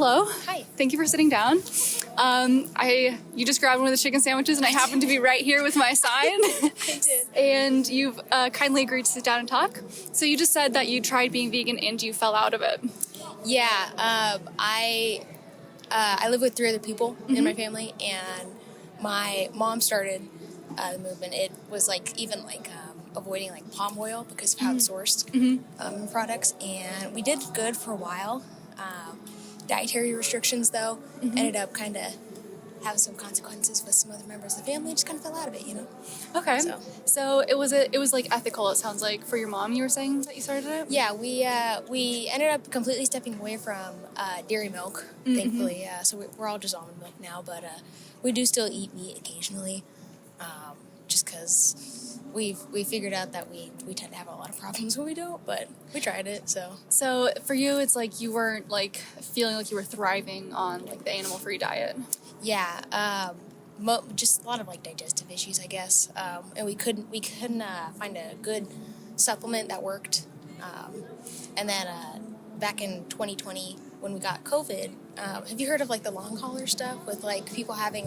hello. Hi. Thank you for sitting down. You just grabbed one of the chicken sandwiches, and I happen to be right here with my sign. I did. And you've kindly agreed to sit down and talk. So you just said that you tried being vegan and you fell out of it. Yeah, I live with 3 other people in my family, and my mom started the movement. It was avoiding palm oil because of how it's sourced in products, and we did good for a while. Dietary restrictions, though, ended up kind of having some consequences with some other members of the family. Just kind of fell out of it, Okay. So it was ethical. It sounds like for your mom. You were saying that you started it. Yeah, we ended up completely stepping away from dairy milk, thankfully. So we're all just almond milk now, but we do still eat meat occasionally, just because we figured out that we tend to have a lot of problems when we don't. But we tried it, so. So for you, it's like you weren't feeling like you were thriving on the animal-free diet. Yeah, just a lot of digestive issues, I guess, and we couldn't find a good supplement that worked. And then back in 2020, when we got COVID, have you heard of the long hauler stuff with people having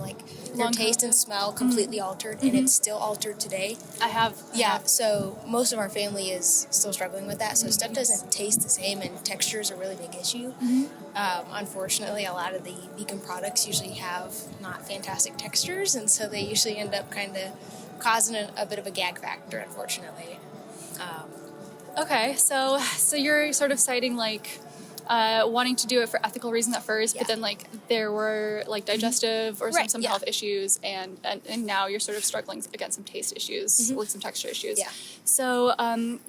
their taste and smell completely altered, and it's still altered today? I have. Yeah, so most of our family is still struggling with that. So stuff doesn't taste the same, and texture is a really big issue. Unfortunately, a lot of the vegan products usually have not fantastic textures, and so they usually end up kind of causing a bit of a gag factor, unfortunately. Okay, so you're sort of citing wanting to do it for ethical reasons at first, but then there were digestive or some health issues, and now you're sort of struggling against some taste issues, some texture issues. Yeah. So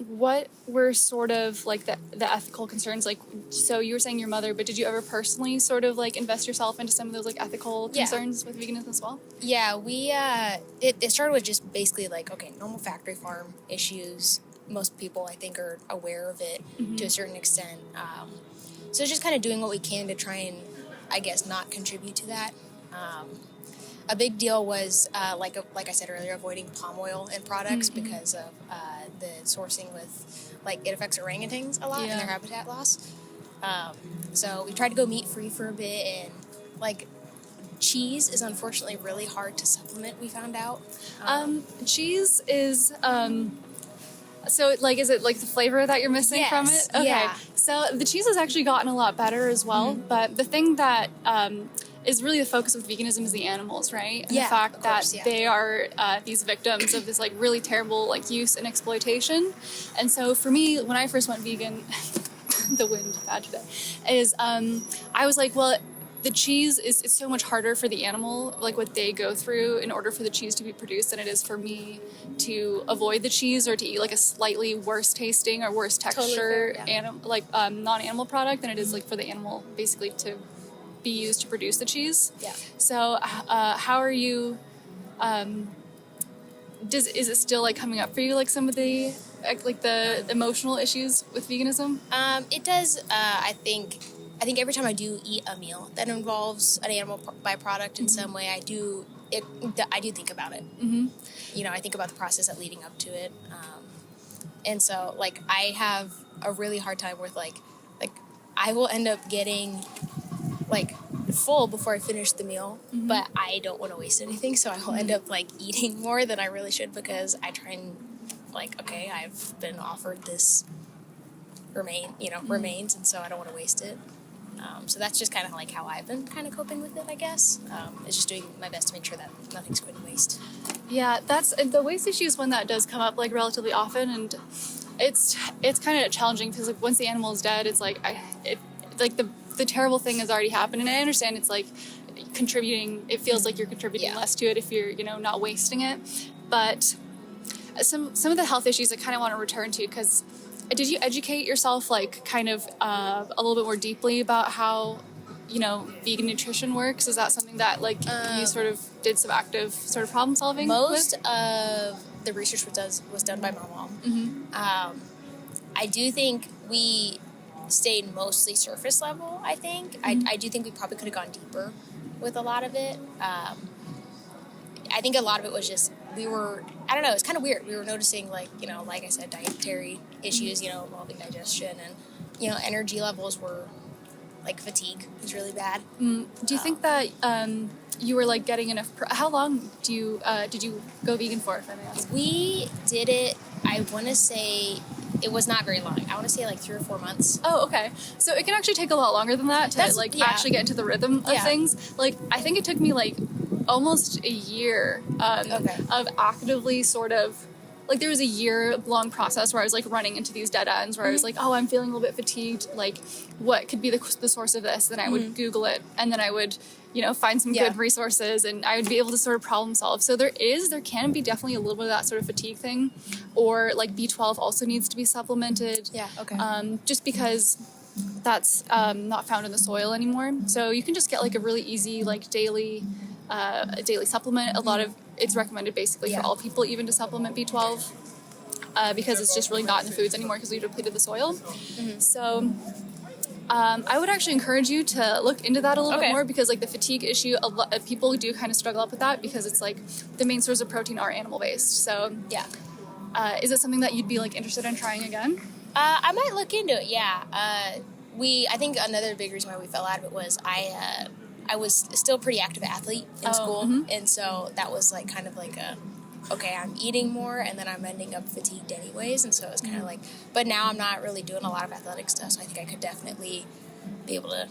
what were sort of the ethical concerns? So you were saying your mother, but did you ever personally sort of invest yourself into some of those ethical concerns with veganism as well? Yeah, we it started with just basically normal factory farm issues. Most people, I think, are aware of it to a certain extent. So just kind of doing what we can to try and, I guess, not contribute to that. A big deal was, like I said earlier, avoiding palm oil in products because of the sourcing with, it affects orangutans a lot and their habitat loss. So we tried to go meat-free for a bit, and, cheese is unfortunately really hard to supplement, we found out. Cheese is... So, is it the flavor that you're missing from it? Okay. Yeah. So the cheese has actually gotten a lot better as well, but the thing that is really the focus of veganism is the animals, right? And the fact that they are these victims of this really terrible use and exploitation. And so for me, when I first went vegan, the wind bad today, is I was well, the cheese is so much harder for the animal, what they go through in order for the cheese to be produced, than it is for me to avoid the cheese or to eat a slightly worse tasting or worse texture non-animal product than it is for the animal basically to be used to produce the cheese. Yeah. So how are you? Is it still coming up for you some of the the emotional issues with veganism? It does. I think every time I do eat a meal that involves an animal byproduct in some way, I do think about it. I think about the process of leading up to it, and so I have a really hard time with I will end up getting full before I finish the meal, but I don't want to waste anything, so I will end up eating more than I really should because I try and okay, I've been offered this remains, and so I don't want to waste it. So that's just kind of how I've been kind of coping with it, I guess. Is just doing my best to make sure that nothing's going to waste. Yeah, the waste issue is one that does come up relatively often, and it's kind of challenging because once the animal is dead, it's the terrible thing has already happened, and I understand it's contributing. It feels like you're contributing less to it if you're not wasting it, but some of the health issues I kind of want to return to because. Did you educate yourself a little bit more deeply about how vegan nutrition works? Is that something that you sort of did some active sort of problem solving? Most of the research was done by my mom. I do think we stayed mostly surface level. I think I do think we probably could have gone deeper with a lot of it. I think a lot of it was just I don't know, it's kind of weird. We were noticing like I said, dietary issues, involving digestion, and energy levels were like fatigue was really bad. Do you think that you were like getting enough? How long did you go vegan for? If I may ask. We did it. I want to say it was not very long. I want to say like 3 or 4 months. Oh, okay. So it can actually take a lot longer than that to actually get into the rhythm of things. Like I think it took me like almost a year of actively sort of. Like there was a year-long process where I was like running into these dead ends where I was like, oh, I'm feeling a little bit fatigued. Like, what could be the source of this? Then I would Google it, and then I would, find some good resources, and I would be able to sort of problem solve. So there can be definitely a little bit of that sort of fatigue thing, or like B12 also needs to be supplemented. Yeah. Okay. Just because that's not found in the soil anymore. So you can just get like a really easy like daily supplement. A lot of it's recommended basically for all people even to supplement B12 because it's just really not in the foods anymore because we depleted the soil. So I would actually encourage you to look into that a little bit more because like the fatigue issue, a lot of people do kind of struggle up with that because it's like the main source of protein are animal based. So is it something that you'd be like interested in trying again? I might look into it. Yeah. I think another big reason why we fell out of it was I was still a pretty active athlete in school, and so that was like kind of like I'm eating more, and then I'm ending up fatigued anyways, and so it's kind of like, but now I'm not really doing a lot of athletic stuff, so I think I could definitely be able to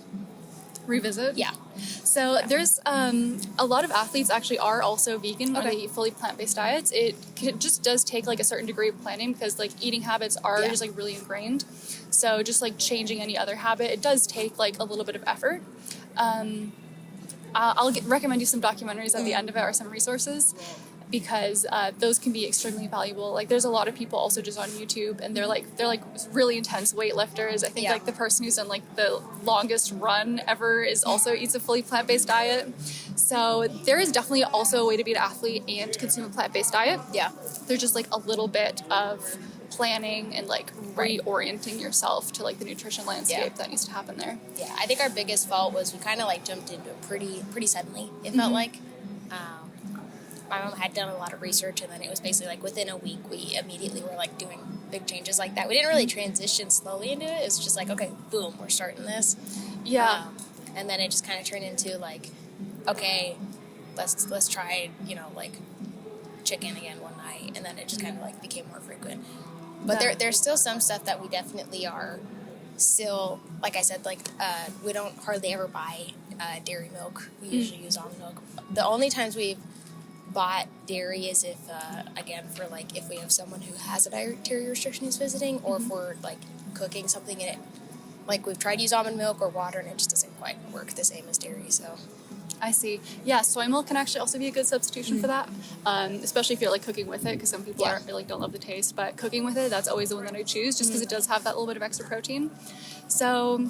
revisit. Yeah. So there's a lot of athletes actually are also vegan when they eat fully plant-based diets. It just does take like a certain degree of planning because like eating habits are just like really ingrained. So just like changing any other habit, it does take like a little bit of effort. I'll recommend you some documentaries at the end of it or some resources because those can be extremely valuable. Like there's a lot of people also just on YouTube and they're like really intense weightlifters. I think like the person who's done like the longest run ever is also eats a fully plant-based diet. So there is definitely also a way to be an athlete and consume a plant-based diet. Yeah. There's just like a little bit of planning and like reorienting yourself to like the nutrition landscape that needs to happen there. Yeah, I think our biggest fault was we kind of like jumped into it pretty suddenly. It felt like my mom had done a lot of research, and then it was basically like within a week we immediately were like doing big changes like that. We didn't really transition slowly into it. It was just like, okay, boom, we're starting this. Yeah, and then it just kind of turned into like, okay, let's try like chicken again one night, and then it just kind of like became more frequent. But there's still some stuff that we definitely are still, like I said, like we don't hardly ever buy dairy milk. We usually use almond milk. The only times we've bought dairy is if, again, for like if we have someone who has a dietary restriction who's visiting, or if we're like cooking something in it. Like we've tried to use almond milk or water, and it just doesn't quite work the same as dairy. So. I see. Yeah, soy milk can actually also be a good substitution for that, especially if you're like cooking with it, because some people don't love the taste. But cooking with it, that's always the one that I choose, just because it does have that little bit of extra protein. So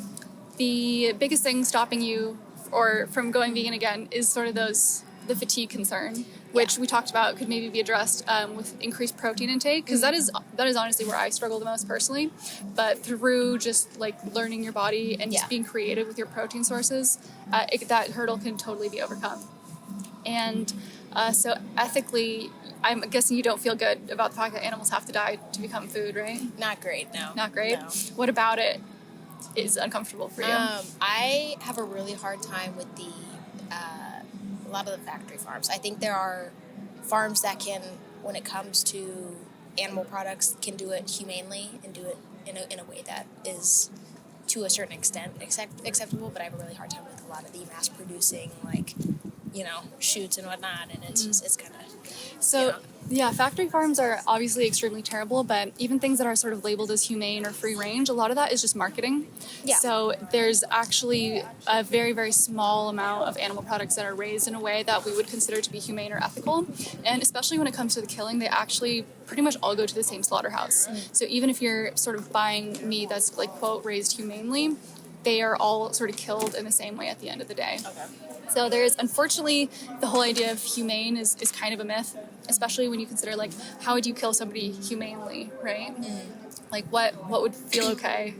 the biggest thing stopping you or from going vegan again is sort of the fatigue concern, which we talked about could maybe be addressed with increased protein intake, because that is honestly where I struggle the most personally. But through just like learning your body and just being creative with your protein sources, that hurdle can totally be overcome. And so ethically, I'm guessing you don't feel good about the fact that animals have to die to become food, right? Not great, no. Not great? No. What about it is uncomfortable for you? I have a really hard time with a lot of the factory farms. I think there are farms that can, when it comes to animal products, can do it humanely and do it in a way that is to a certain extent acceptable, but I have a really hard time with a lot of the mass producing, like, shoots and whatnot, and it's just, it's kind of... So, yeah, factory farms are obviously extremely terrible, but even things that are sort of labeled as humane or free range, a lot of that is just marketing. Yeah. So there's actually a very, very small amount of animal products that are raised in a way that we would consider to be humane or ethical. And especially when it comes to the killing, they actually pretty much all go to the same slaughterhouse. So even if you're sort of buying meat that's like, quote, raised humanely, they are all sort of killed in the same way at the end of the day. Okay. So there's, unfortunately, the whole idea of humane is kind of a myth, especially when you consider, like, how would you kill somebody humanely, right? Like, what would feel okay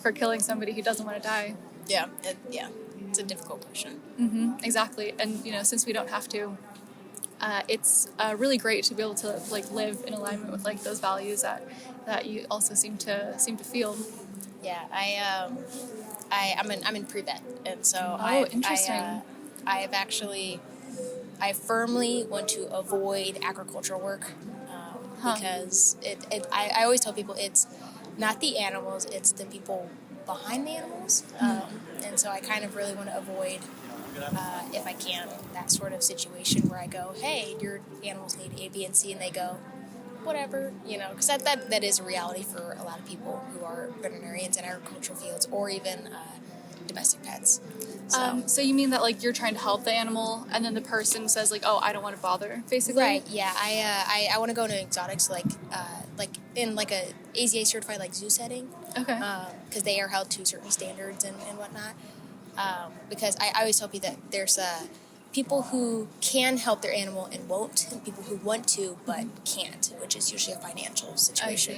for killing somebody who doesn't want to die? Yeah, it's a difficult question. Exactly. And, since we don't have to, it's really great to be able to, like, live in alignment with, like, those values that you also seem to feel. Yeah, I'm in pre-vet, and so interesting. I firmly want to avoid agricultural work because I always tell people it's not the animals, it's the people behind the animals, and so I kind of really want to avoid, if I can, that sort of situation where I go, hey, your animals need A, B, and C, and they go, whatever, because that is a reality for a lot of people who are veterinarians in agricultural fields or even domestic pets. So you mean that like you're trying to help the animal, and then the person says like, "Oh, I don't want to bother," basically. Right. Yeah. I want to go into exotics like in like a AZA certified like zoo setting. Okay. Because they are held to certain standards and whatnot. Because I always tell people that there's people who can help their animal and won't, and people who want to but can't, which is usually a financial situation.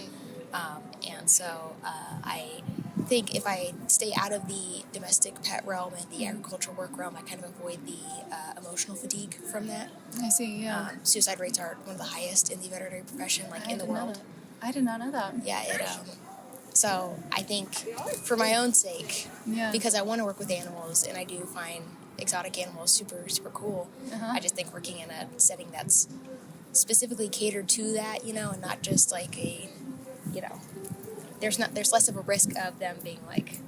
And so I think if I stay out of the domestic pet realm and the agricultural work realm, I kind of avoid the emotional fatigue from that. I see, yeah. Suicide rates are one of the highest in the veterinary profession, in the world. I did not know that. Yeah, so I think for my own sake, because I want to work with animals and I do find exotic animals super, super cool, I just think working in a setting that's specifically catered to that, and not just like there's less of a risk of them being like,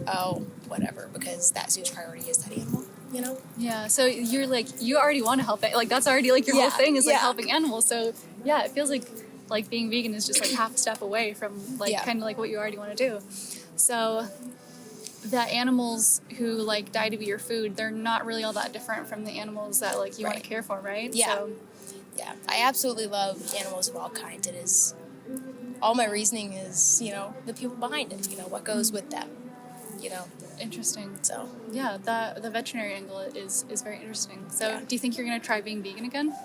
oh, whatever, because that zoo's priority is that animal, Yeah, so you're like, you already want to help it. Like, that's already like your whole thing is like helping animals. So yeah, it feels like being vegan is just like half a step away from like kind of like what you already want to do. So the animals who like die to be your food, they're not really all that different from the animals that like you want to care for, right? Yeah. So, yeah, I absolutely love animals of all kinds. It is, all my reasoning is, the people behind it, what goes with them, Interesting. So yeah, the veterinary angle is very interesting. So do you think you're going to try being vegan again?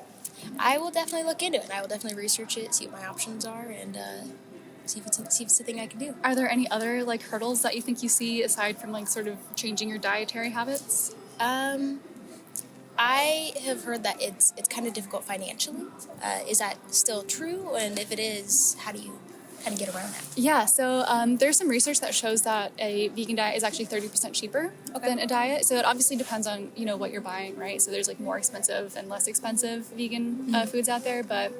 I will definitely look into it. I will definitely research it, see what my options are, and see if it's a thing I can do. Are there any other like hurdles that you think you see aside from like sort of changing your dietary habits? I have heard that it's kind of difficult financially. Is that still true? And if it is, how do you kind of get around that? Yeah, so there's some research that shows that a vegan diet is actually 30% cheaper than a diet. So it obviously depends on, what you're buying, right? So there's like more expensive and less expensive vegan foods out there. But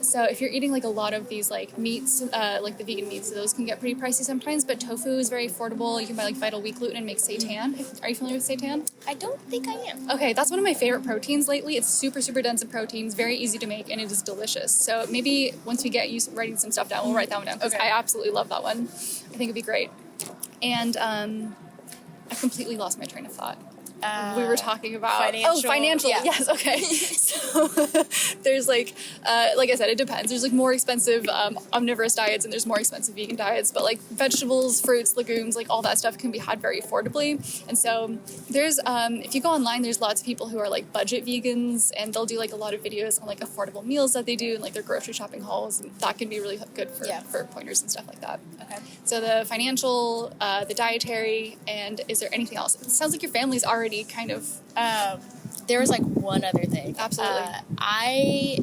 so if you're eating like a lot of these like meats, like the vegan meats, those can get pretty pricey sometimes. But tofu is very affordable. You can buy like Vital Wheat gluten and make seitan. Are you familiar with seitan? I don't think I am. Okay, that's one of my favorite proteins lately. It's super, super dense in proteins, very easy to make, and it is delicious. So maybe once we get you writing some stuff down, we'll write that one down, because I absolutely love that one. I think it'd be great. And I completely lost my train of thought. We were talking about financial. Yeah. Yes. Okay. So there's like I said, it depends. There's like more expensive omnivorous diets and there's more expensive vegan diets. But like vegetables, fruits, legumes, like all that stuff can be had very affordably. And so there's if you go online, there's lots of people who are like budget vegans, and they'll do like a lot of videos on like affordable meals that they do and like their grocery shopping hauls, and that can be really good for pointers and stuff like that. Okay. So the financial, the dietary, and is there anything else? It sounds like your family's already kind of there was like one other thing. Absolutely. I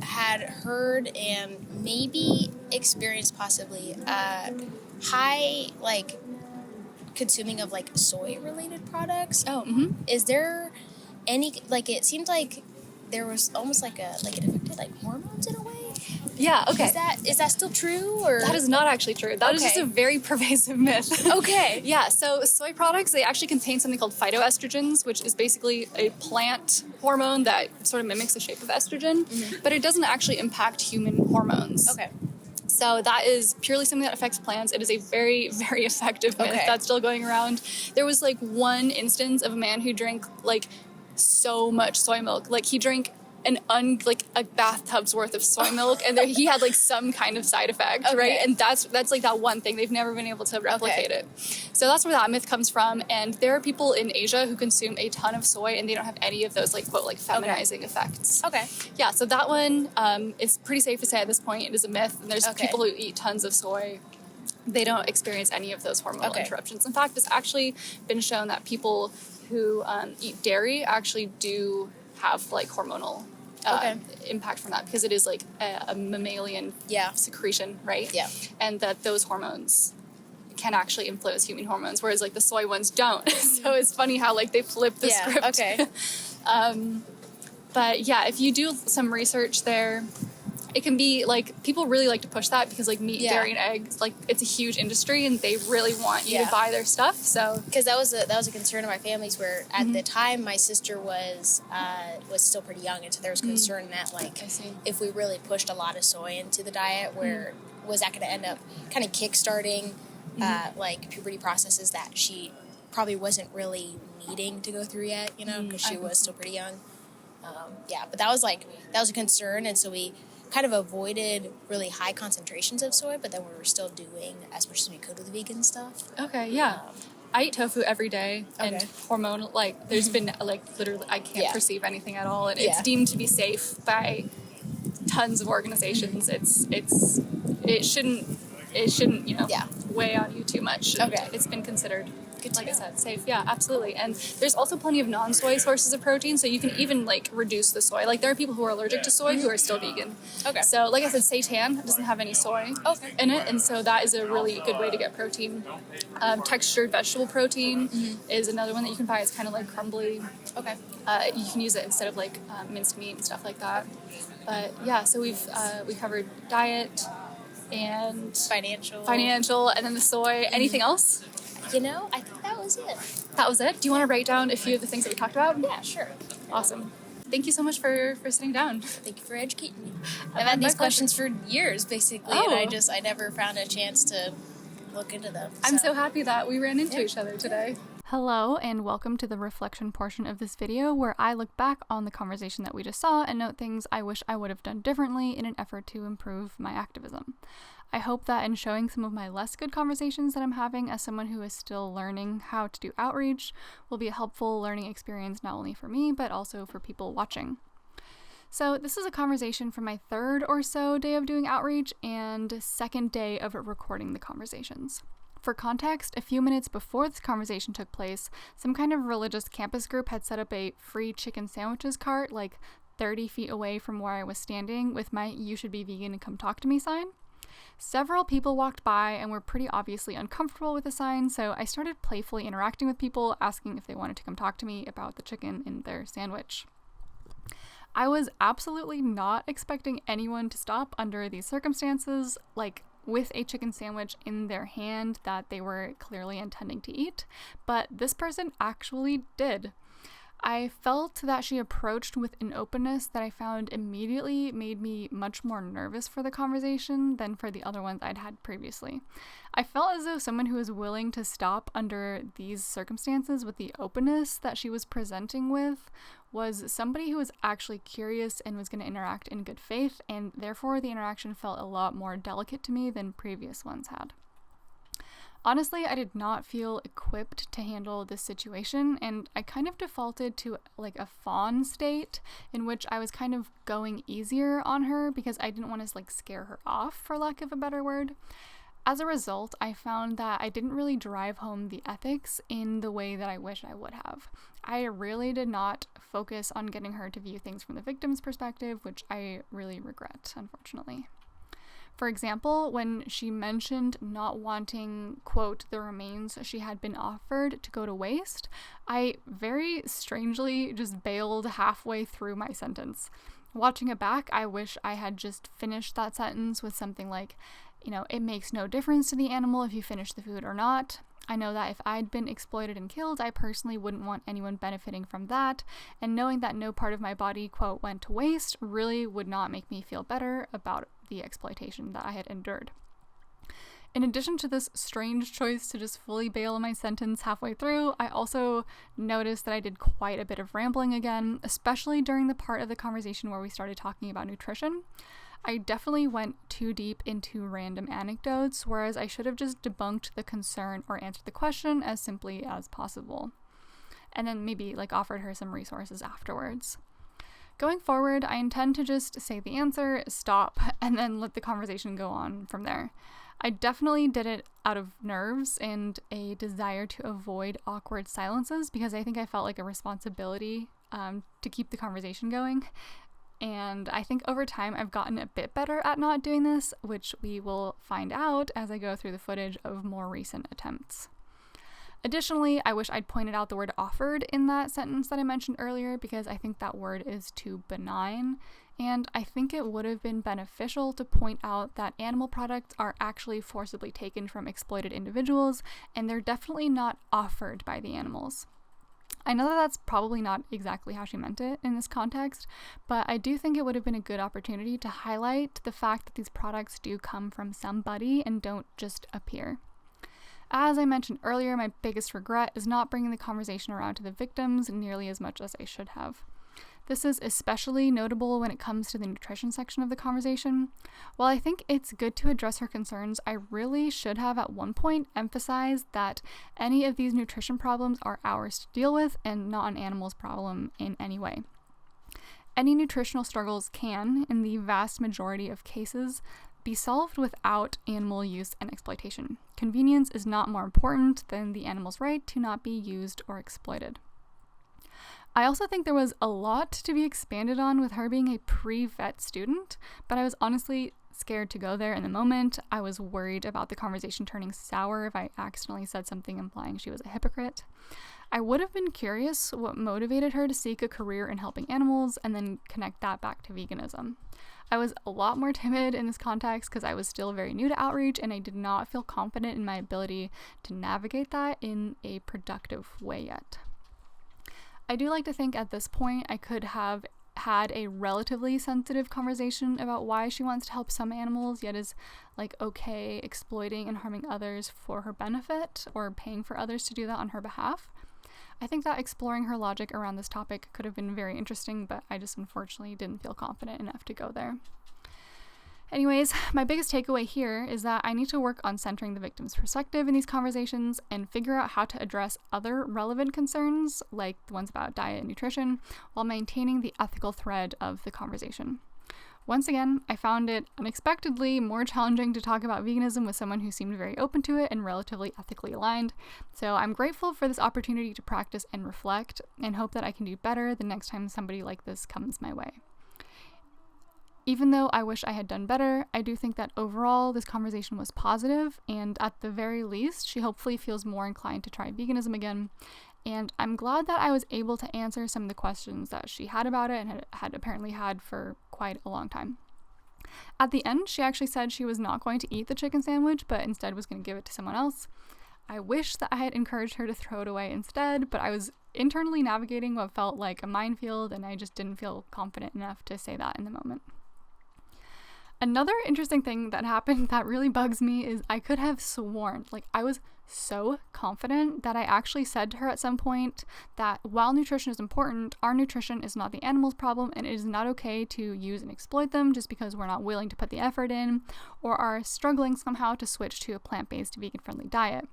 had heard and maybe experienced possibly high like consuming of like soy related products. Is there any like, it seemed like there was almost like it affected like hormones in a way? Yeah, okay. Is that still true, or? That is not actually true. That is just a very pervasive myth. Okay. Yeah, so soy products, they actually contain something called phytoestrogens, which is basically a plant hormone that sort of mimics the shape of estrogen, but it doesn't actually impact human hormones. Okay. So that is purely something that affects plants. It is a very, very effective myth that's still going around. There was like one instance of a man who drank like so much soy milk. Like he drank a bathtub's worth of soy milk, and he had like some kind of side effect, right? And that's like that one thing. They've never been able to replicate it. So that's where that myth comes from. And there are people in Asia who consume a ton of soy, and they don't have any of those like quote like feminizing effects. Okay. Yeah. So that one is pretty safe to say at this point it is a myth. And there's people who eat tons of soy. They don't experience any of those hormonal interruptions. In fact, it's actually been shown that people who eat dairy actually do have like hormonal impact from that, because it is like a mammalian secretion, right? Yeah. And that those hormones can actually influence human hormones, whereas like the soy ones don't. So it's funny how like they flip the script. Okay. But yeah, if you do some research there, it can be like, people really like to push that because like meat, dairy, and eggs, like it's a huge industry and they really want you to buy their stuff. So because that was a concern of my family's, where at the time my sister was still pretty young, and so there was concern that like if we really pushed a lot of soy into the diet, where was that going to end up kind of kickstarting like puberty processes that she probably wasn't really needing to go through yet, you know, because she was still pretty young. But that was a concern, and so we kind of avoided really high concentrations of soy, but then we were still doing as much as we could with vegan stuff. Okay, yeah. I eat tofu every day, and hormonal, like, there's been, like, literally, I can't perceive anything at all, and it's deemed to be safe by tons of organizations. It shouldn't, you know, weigh on you too much. Okay. It's been considered, like I said, safe. Yeah, absolutely. And there's also plenty of non-soy sources of protein, so you can even like reduce the soy. Like there are people who are allergic to soy who are still vegan. Okay. So like I said, seitan doesn't have any soy in it, and so that is a really good way to get protein. Textured vegetable protein is another one that you can buy. It's kind of like crumbly. Okay. You can use it instead of like minced meat and stuff like that. But yeah, so we covered diet and financial, and then the soy. Anything else? You know, I think that was it. That was it? Do you want to write down a few of the things that we talked about? Yeah, sure. Awesome. Thank you so much for sitting down. Thank you for educating me. I've had these questions for years, basically, and I never found a chance to look into them. So. I'm so happy that we ran into each other today. Hello, and welcome to the reflection portion of this video, where I look back on the conversation that we just saw and note things I wish I would have done differently in an effort to improve my activism. I hope that in showing some of my less good conversations that I'm having as someone who is still learning how to do outreach will be a helpful learning experience not only for me, but also for people watching. So this is a conversation from my third or so day of doing outreach and second day of recording the conversations. For context, a few minutes before this conversation took place, some kind of religious campus group had set up a free chicken sandwiches cart like 30 feet away from where I was standing with my "You should be vegan and come talk to me" sign. Several people walked by and were pretty obviously uncomfortable with the sign, so I started playfully interacting with people, asking if they wanted to come talk to me about the chicken in their sandwich. I was absolutely not expecting anyone to stop under these circumstances, like with a chicken sandwich in their hand that they were clearly intending to eat, but this person actually did. I felt that she approached with an openness that I found immediately made me much more nervous for the conversation than for the other ones I'd had previously. I felt as though someone who was willing to stop under these circumstances with the openness that she was presenting with was somebody who was actually curious and was going to interact in good faith, and therefore the interaction felt a lot more delicate to me than previous ones had. Honestly, I did not feel equipped to handle this situation, and I kind of defaulted to like a fawn state in which I was kind of going easier on her because I didn't want to like scare her off, for lack of a better word. As a result, I found that I didn't really drive home the ethics in the way that I wish I would have. I really did not focus on getting her to view things from the victim's perspective, which I really regret, unfortunately. For example, when she mentioned not wanting, quote, the remains she had been offered to go to waste, I very strangely just bailed halfway through my sentence. Watching it back, I wish I had just finished that sentence with something like, you know, it makes no difference to the animal if you finish the food or not. I know that if I'd been exploited and killed, I personally wouldn't want anyone benefiting from that, and knowing that no part of my body, quote, went to waste really would not make me feel better about the exploitation that I had endured. In addition to this strange choice to just fully bail my sentence halfway through, I also noticed that I did quite a bit of rambling again, especially during the part of the conversation where we started talking about nutrition. I definitely went too deep into random anecdotes, whereas I should have just debunked the concern or answered the question as simply as possible. And then maybe like offered her some resources afterwards. Going forward, I intend to just say the answer, stop, and then let the conversation go on from there. I definitely did it out of nerves and a desire to avoid awkward silences because I think I felt like a responsibility to keep the conversation going. and I think over time I've gotten a bit better at not doing this, which we will find out as I go through the footage of more recent attempts. Additionally, I wish I'd pointed out the word offered in that sentence that I mentioned earlier, because I think that word is too benign, and I think it would have been beneficial to point out that animal products are actually forcibly taken from exploited individuals, and they're definitely not offered by the animals. I know that that's probably not exactly how she meant it in this context, but I do think it would have been a good opportunity to highlight the fact that these products do come from somebody and don't just appear. As I mentioned earlier, my biggest regret is not bringing the conversation around to the victims nearly as much as I should have. This is especially notable when it comes to the nutrition section of the conversation. While I think it's good to address her concerns, I really should have at one point emphasized that any of these nutrition problems are ours to deal with and not an animal's problem in any way. Any nutritional struggles can, in the vast majority of cases, be solved without animal use and exploitation. Convenience is not more important than the animal's right to not be used or exploited. I also think there was a lot to be expanded on with her being a pre-vet student, but I was honestly scared to go there in the moment. I was worried about the conversation turning sour if I accidentally said something implying she was a hypocrite. I would have been curious what motivated her to seek a career in helping animals and then connect that back to veganism. I was a lot more timid in this context because I was still very new to outreach and I did not feel confident in my ability to navigate that in a productive way yet. I do like to think at this point I could have had a relatively sensitive conversation about why she wants to help some animals, yet is okay exploiting and harming others for her benefit or paying for others to do that on her behalf. I think that exploring her logic around this topic could have been very interesting, but I just unfortunately didn't feel confident enough to go there. Anyways, my biggest takeaway here is that I need to work on centering the victim's perspective in these conversations and figure out how to address other relevant concerns, like the ones about diet and nutrition, while maintaining the ethical thread of the conversation. Once again, I found it unexpectedly more challenging to talk about veganism with someone who seemed very open to it and relatively ethically aligned, so I'm grateful for this opportunity to practice and reflect, and hope that I can do better the next time somebody like this comes my way. Even though I wish I had done better, I do think that overall this conversation was positive, and at the very least, she hopefully feels more inclined to try veganism again. And I'm glad that I was able to answer some of the questions that she had about it and had apparently had for quite a long time. At the end, she actually said she was not going to eat the chicken sandwich, but instead was going to give it to someone else. I wish that I had encouraged her to throw it away instead, but I was internally navigating what felt like a minefield, and I just didn't feel confident enough to say that in the moment. Another interesting thing that happened that really bugs me is I could have sworn, I was so confident that I actually said to her at some point that while nutrition is important, our nutrition is not the animal's problem, and it is not okay to use and exploit them just because we're not willing to put the effort in or are struggling somehow to switch to a plant-based vegan-friendly diet.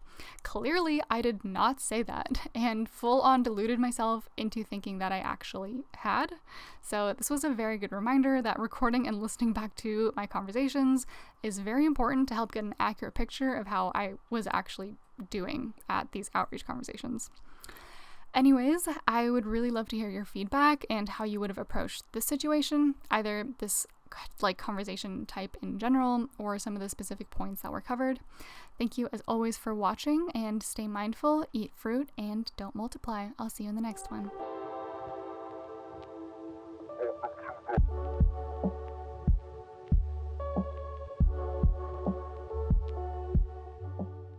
Clearly, I did not say that and full-on deluded myself into thinking that I actually had. So this was a very good reminder that recording and listening back to my conversations is very important to help get an accurate picture of how I was actually doing at these outreach conversations. Anyways, I would really love to hear your feedback and how you would have approached this situation, either this conversation type in general or some of the specific points that were covered. Thank you as always for watching, and stay mindful, eat fruit, and don't multiply. I'll see you in the next one.